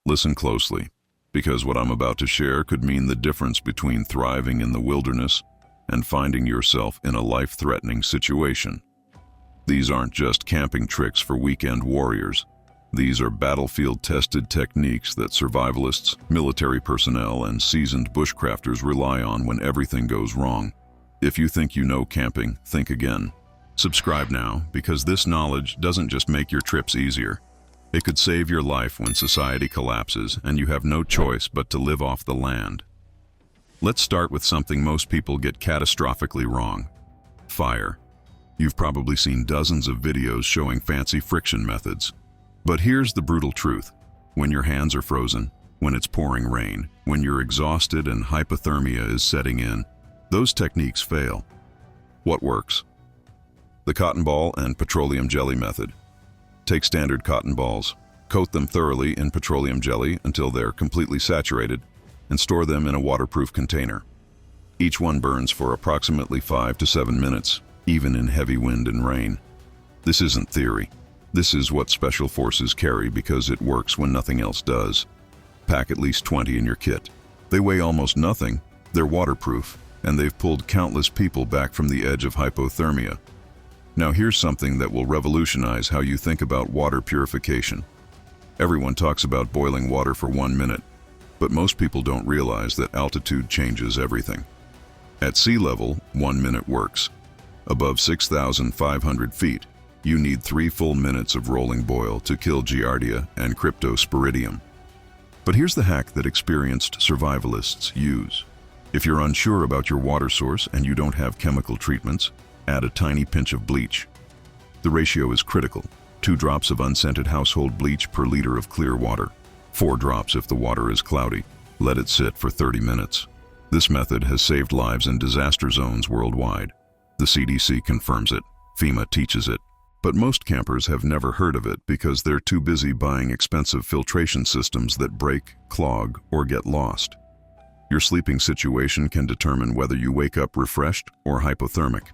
Listen closely, because what I'm about to share could mean the difference between thriving in the wilderness and finding yourself in a life-threatening situation. These aren't just camping tricks for weekend warriors. These are battlefield-tested techniques that survivalists, military personnel, and seasoned bushcrafters rely on when everything goes wrong. If you think you know camping, think again. Subscribe now, because this knowledge doesn't just make your trips easier. It could save your life when society collapses and you have no choice but to live off the land. Let's start with something most people get catastrophically wrong: fire. You've probably seen dozens of videos showing fancy friction methods. But here's the brutal truth. When your hands are frozen, when it's pouring rain, when you're exhausted and hypothermia is setting in, those techniques fail. What works? The cotton ball and petroleum jelly method. Take standard cotton balls, coat them thoroughly in petroleum jelly until they're completely saturated, and store them in a waterproof container. Each one burns for approximately 5 to 7 minutes, even in heavy wind and rain. This isn't theory. This is what special forces carry because it works when nothing else does. Pack at least 20 in your kit. They weigh almost nothing, they're waterproof, and they've pulled countless people back from the edge of hypothermia. Now here's something that will revolutionize how you think about water purification. Everyone talks about boiling water for 1 minute, but most people don't realize that altitude changes everything. At sea level, 1 minute works. Above 6,500 feet, you need 3 full minutes of rolling boil to kill Giardia and Cryptosporidium. But here's the hack that experienced survivalists use. If you're unsure about your water source and you don't have chemical treatments, add a tiny pinch of bleach. The ratio is critical: 2 drops of unscented household bleach per liter of clear water. 4 drops if the water is cloudy. Let it sit for 30 minutes. This method has saved lives in disaster zones worldwide. The CDC confirms it. FEMA teaches it. But most campers have never heard of it because they're too busy buying expensive filtration systems that break, clog, or get lost. Your sleeping situation can determine whether you wake up refreshed or hypothermic.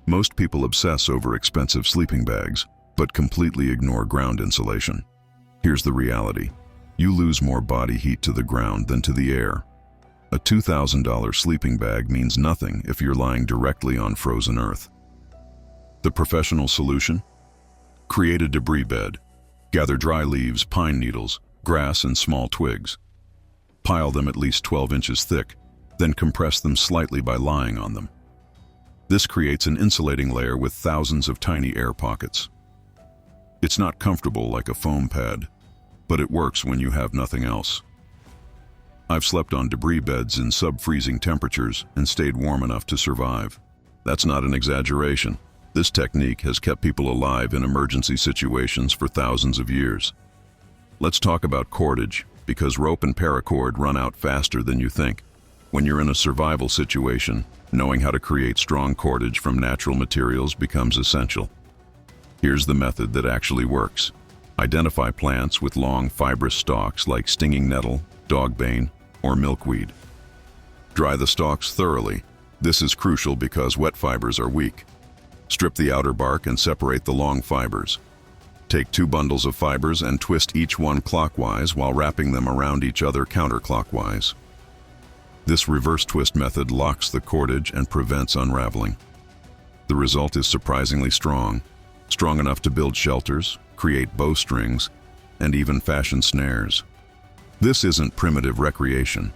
Most people obsess over expensive sleeping bags, but completely ignore ground insulation. Here's the reality: you lose more body heat to the ground than to the air. A $2,000 sleeping bag means nothing if you're lying directly on frozen earth. The professional solution? Create a debris bed. Gather dry leaves, pine needles, grass, and small twigs. Pile them at least 12 inches thick, then compress them slightly by lying on them. This creates an insulating layer with thousands of tiny air pockets. It's not comfortable like a foam pad, but it works when you have nothing else. I've slept on debris beds in sub-freezing temperatures and stayed warm enough to survive. That's not an exaggeration. This technique has kept people alive in emergency situations for thousands of years. Let's talk about cordage, because rope and paracord run out faster than you think. When you're in a survival situation, knowing how to create strong cordage from natural materials becomes essential. Here's the method that actually works. Identify plants with long fibrous stalks like stinging nettle, dogbane, or milkweed. Dry the stalks thoroughly. This is crucial because wet fibers are weak. Strip the outer bark and separate the long fibers. Take 2 bundles of fibers and twist each one clockwise while wrapping them around each other counterclockwise. This reverse twist method locks the cordage and prevents unraveling. The result is surprisingly strong enough to build shelters, create bowstrings, and even fashion snares. This isn't primitive recreation.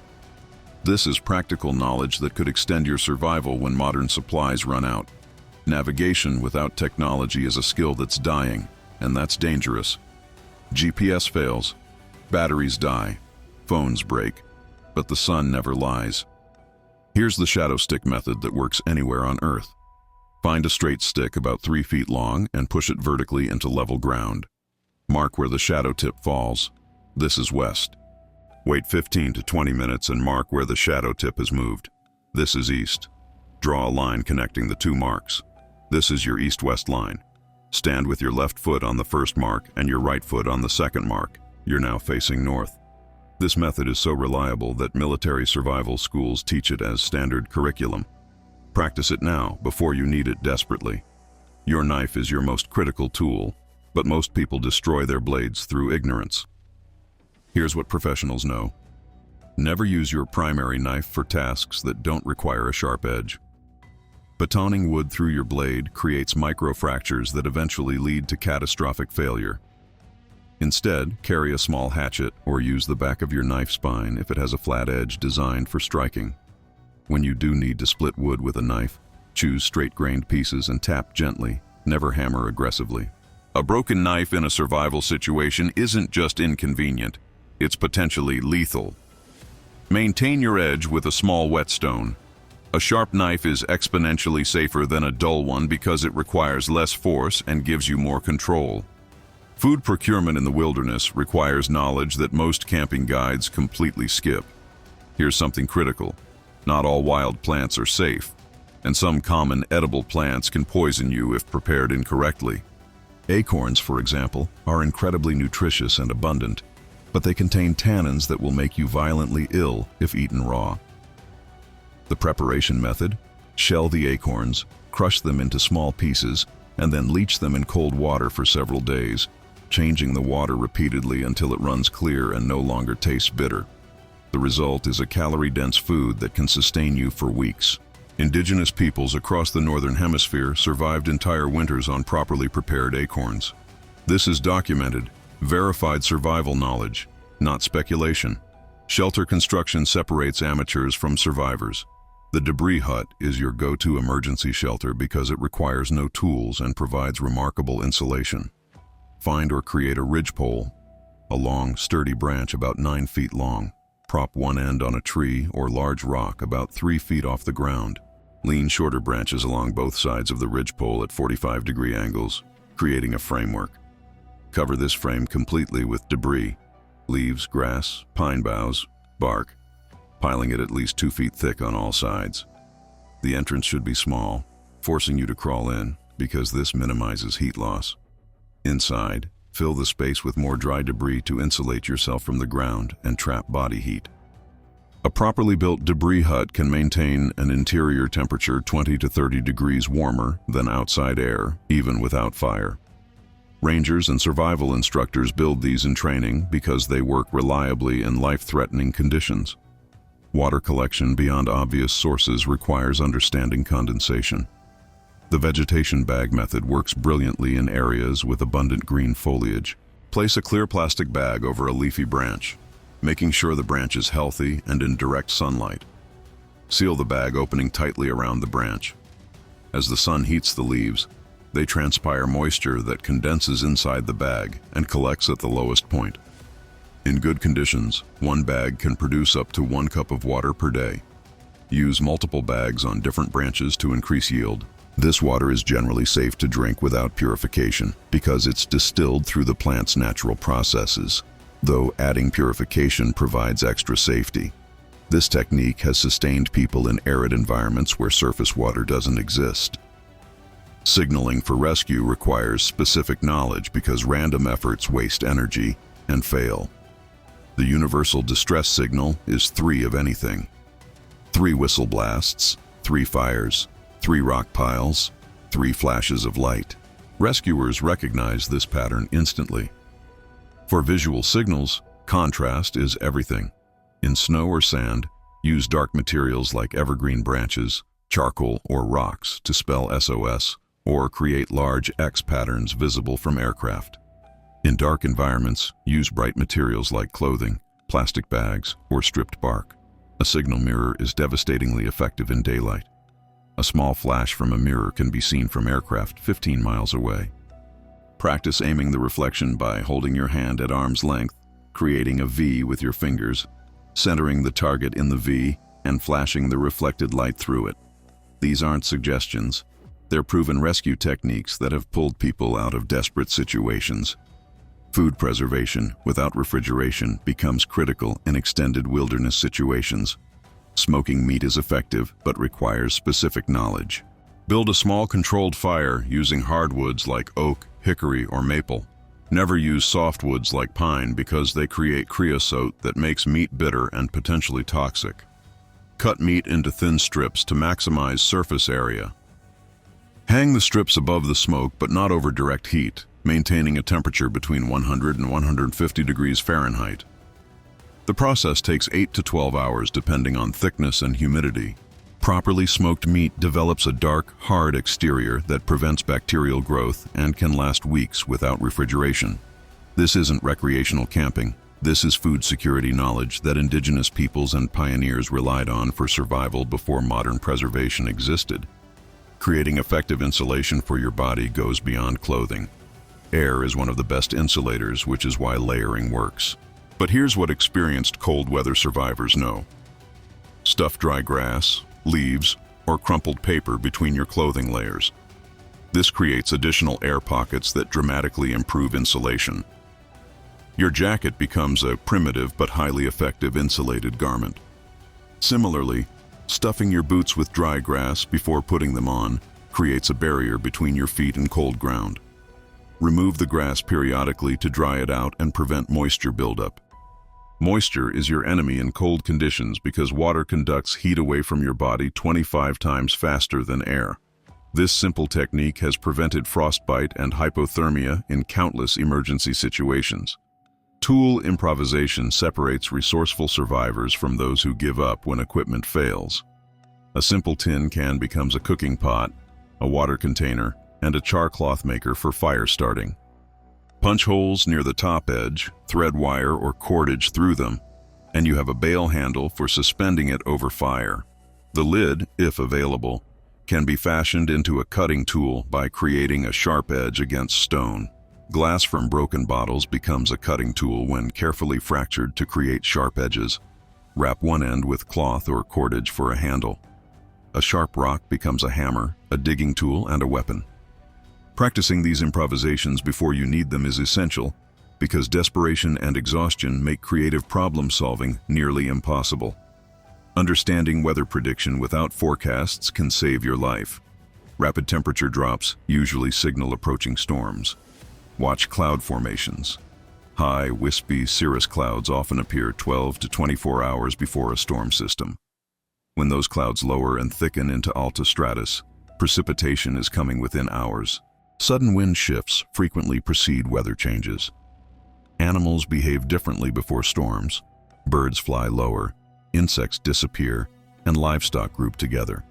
This is practical knowledge that could extend your survival when modern supplies run out. Navigation without technology is a skill that's dying, and that's dangerous. GPS fails, batteries die, phones break, but the sun never lies. Here's the shadow stick method that works anywhere on Earth. Find a straight stick about 3 feet long and push it vertically into level ground. Mark where the shadow tip falls. This is west. Wait 15 to 20 minutes and mark where the shadow tip has moved. This is east. Draw a line connecting the 2 marks. This is your east-west line. Stand with your left foot on the first mark and your right foot on the second mark. You're now facing north. This method is so reliable that military survival schools teach it as standard curriculum. Practice it now before you need it desperately. Your knife is your most critical tool, but most people destroy their blades through ignorance. Here's what professionals know. Never use your primary knife for tasks that don't require a sharp edge. Batoning wood through your blade creates microfractures that eventually lead to catastrophic failure. Instead, carry a small hatchet or use the back of your knife spine if it has a flat edge designed for striking. When you do need to split wood with a knife, choose straight-grained pieces and tap gently, never hammer aggressively. A broken knife in a survival situation isn't just inconvenient, it's potentially lethal. Maintain your edge with a small whetstone. A sharp knife is exponentially safer than a dull one because it requires less force and gives you more control. Food procurement in the wilderness requires knowledge that most camping guides completely skip. Here's something critical. Not all wild plants are safe, and some common edible plants can poison you if prepared incorrectly. Acorns, for example, are incredibly nutritious and abundant, but they contain tannins that will make you violently ill if eaten raw. The preparation method: shell the acorns, crush them into small pieces, and then leach them in cold water for several days, changing the water repeatedly until it runs clear and no longer tastes bitter. The result is a calorie-dense food that can sustain you for weeks. Indigenous peoples across the Northern Hemisphere survived entire winters on properly prepared acorns. This is documented, verified survival knowledge, not speculation. Shelter construction separates amateurs from survivors. The debris hut is your go-to emergency shelter because it requires no tools and provides remarkable insulation. Find or create a ridgepole, a long, sturdy branch about 9 feet long. Prop one end on a tree or large rock about 3 feet off the ground. Lean shorter branches along both sides of the ridgepole at 45-degree angles, creating a framework. Cover this frame completely with debris, leaves, grass, pine boughs, bark, piling it at least 2 feet thick on all sides. The entrance should be small, forcing you to crawl in because this minimizes heat loss. Inside, fill the space with more dry debris to insulate yourself from the ground and trap body heat. A properly built debris hut can maintain an interior temperature 20 to 30 degrees warmer than outside air, even without fire. Rangers and survival instructors build these in training because they work reliably in life-threatening conditions. Water collection beyond obvious sources requires understanding condensation. The vegetation bag method works brilliantly in areas with abundant green foliage. Place a clear plastic bag over a leafy branch, making sure the branch is healthy and in direct sunlight. Seal the bag opening tightly around the branch. As the sun heats the leaves, they transpire moisture that condenses inside the bag and collects at the lowest point. In good conditions, one bag can produce up to 1 cup of water per day. Use multiple bags on different branches to increase yield. This water is generally safe to drink without purification because it's distilled through the plant's natural processes, though adding purification provides extra safety. This technique has sustained people in arid environments where surface water doesn't exist. Signaling for rescue requires specific knowledge because random efforts waste energy and fail. The universal distress signal is 3 of anything. 3 whistle blasts, 3 fires, 3 rock piles, 3 flashes of light. Rescuers recognize this pattern instantly. For visual signals, contrast is everything. In snow or sand, use dark materials like evergreen branches, charcoal, or rocks to spell SOS, or create large X patterns visible from aircraft. In dark environments, use bright materials like clothing, plastic bags, or stripped bark. A signal mirror is devastatingly effective in daylight. A small flash from a mirror can be seen from aircraft 15 miles away. Practice aiming the reflection by holding your hand at arm's length, creating a V with your fingers, centering the target in the V, and flashing the reflected light through it. These aren't suggestions. They're proven rescue techniques that have pulled people out of desperate situations. Food preservation without refrigeration becomes critical in extended wilderness situations. Smoking meat is effective, but requires specific knowledge. Build a small controlled fire using hardwoods like oak, hickory, or maple. Never use softwoods like pine because they create creosote that makes meat bitter and potentially toxic. Cut meat into thin strips to maximize surface area. Hang the strips above the smoke but not over direct heat, maintaining a temperature between 100 and 150 degrees Fahrenheit. The process takes 8 to 12 hours depending on thickness and humidity. Properly smoked meat develops a dark, hard exterior that prevents bacterial growth and can last weeks without refrigeration. This isn't recreational camping. This is food security knowledge that indigenous peoples and pioneers relied on for survival before modern preservation existed. Creating effective insulation for your body goes beyond clothing. Air is one of the best insulators, which is why layering works. But here's what experienced cold weather survivors know. Stuff dry grass, leaves, or crumpled paper between your clothing layers. This creates additional air pockets that dramatically improve insulation. Your jacket becomes a primitive but highly effective insulated garment. Similarly, stuffing your boots with dry grass before putting them on creates a barrier between your feet and cold ground. Remove the grass periodically to dry it out and prevent moisture buildup. Moisture is your enemy in cold conditions because water conducts heat away from your body 25 times faster than air. This simple technique has prevented frostbite and hypothermia in countless emergency situations. Tool improvisation separates resourceful survivors from those who give up when equipment fails. A simple tin can becomes a cooking pot, a water container, and a char cloth maker for fire starting. Punch holes near the top edge, thread wire or cordage through them, and you have a bail handle for suspending it over fire. The lid, if available, can be fashioned into a cutting tool by creating a sharp edge against stone. Glass from broken bottles becomes a cutting tool when carefully fractured to create sharp edges. Wrap one end with cloth or cordage for a handle. A sharp rock becomes a hammer, a digging tool, and a weapon. Practicing these improvisations before you need them is essential because desperation and exhaustion make creative problem-solving nearly impossible. Understanding weather prediction without forecasts can save your life. Rapid temperature drops usually signal approaching storms. Watch cloud formations. High, wispy, cirrus clouds often appear 12 to 24 hours before a storm system. When those clouds lower and thicken into altostratus, precipitation is coming within hours. Sudden wind shifts frequently precede weather changes. Animals behave differently before storms. Birds fly lower, insects disappear, and livestock group together.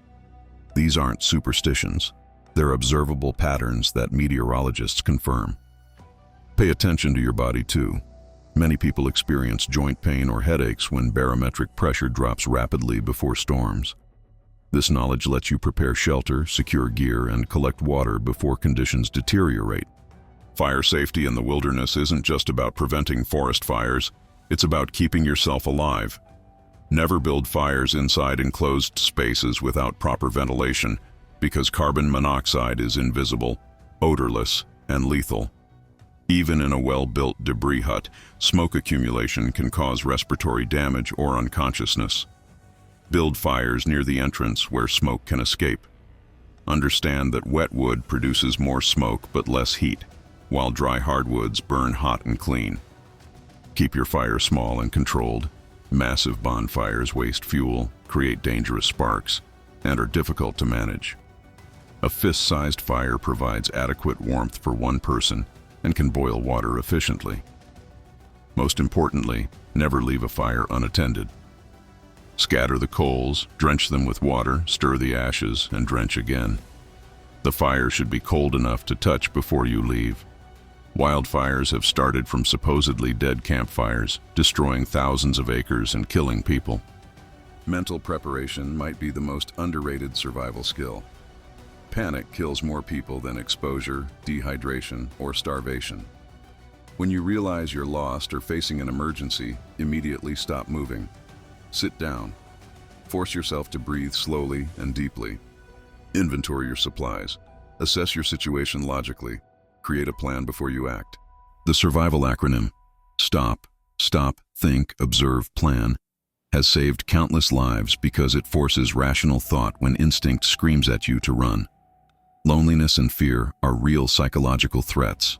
These aren't superstitions. They're observable patterns that meteorologists confirm. Pay attention to your body too. Many people experience joint pain or headaches when barometric pressure drops rapidly before storms. This knowledge lets you prepare shelter, secure gear, and collect water before conditions deteriorate. Fire safety in the wilderness isn't just about preventing forest fires, it's about keeping yourself alive. Never build fires inside enclosed spaces without proper ventilation because carbon monoxide is invisible, odorless, and lethal. Even in a well-built debris hut, smoke accumulation can cause respiratory damage or unconsciousness. Build fires near the entrance where smoke can escape. Understand that wet wood produces more smoke but less heat, while dry hardwoods burn hot and clean. Keep your fire small and controlled. Massive bonfires waste fuel, create dangerous sparks, and are difficult to manage. A fist-sized fire provides adequate warmth for one person and can boil water efficiently. Most importantly, never leave a fire unattended. Scatter the coals, drench them with water, stir the ashes, and drench again. The fire should be cold enough to touch before you leave. Wildfires have started from supposedly dead campfires, destroying thousands of acres and killing people. Mental preparation might be the most underrated survival skill. Panic kills more people than exposure, dehydration, or starvation. When you realize you're lost or facing an emergency, immediately stop moving. Sit down. Force yourself to breathe slowly and deeply. Inventory your supplies. Assess your situation logically. Create a plan before you act. The survival acronym, STOP, Stop, Think, Observe, Plan, has saved countless lives because it forces rational thought when instinct screams at you to run. Loneliness and fear are real psychological threats.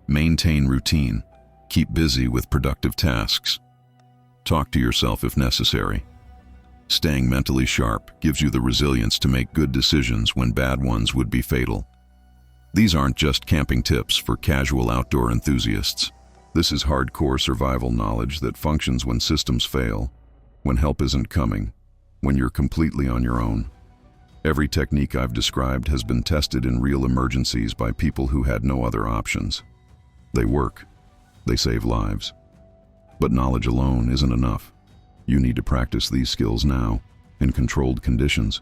Maintain routine. Keep busy with productive tasks. Talk to yourself if necessary. Staying mentally sharp gives you the resilience to make good decisions when bad ones would be fatal. These aren't just camping tips for casual outdoor enthusiasts. This is hardcore survival knowledge that functions when systems fail, when help isn't coming, when you're completely on your own. Every technique I've described has been tested in real emergencies by people who had no other options. They work. They save lives. But knowledge alone isn't enough. You need to practice these skills now, in controlled conditions,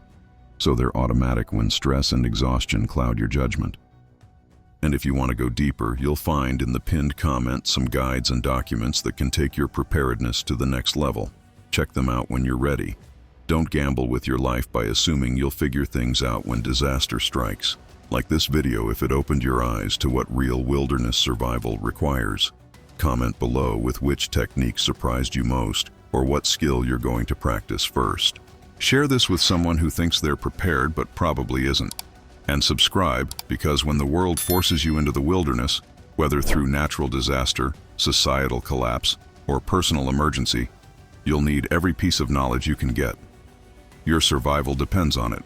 so they're automatic when stress and exhaustion cloud your judgment. And if you want to go deeper, you'll find in the pinned comment some guides and documents that can take your preparedness to the next level. Check them out when you're ready. Don't gamble with your life by assuming you'll figure things out when disaster strikes. Like this video if it opened your eyes to what real wilderness survival requires. Comment below with which technique surprised you most, or what skill you're going to practice first. Share this with someone who thinks they're prepared but probably isn't. And subscribe, because when the world forces you into the wilderness, whether through natural disaster, societal collapse, or personal emergency, you'll need every piece of knowledge you can get. Your survival depends on it.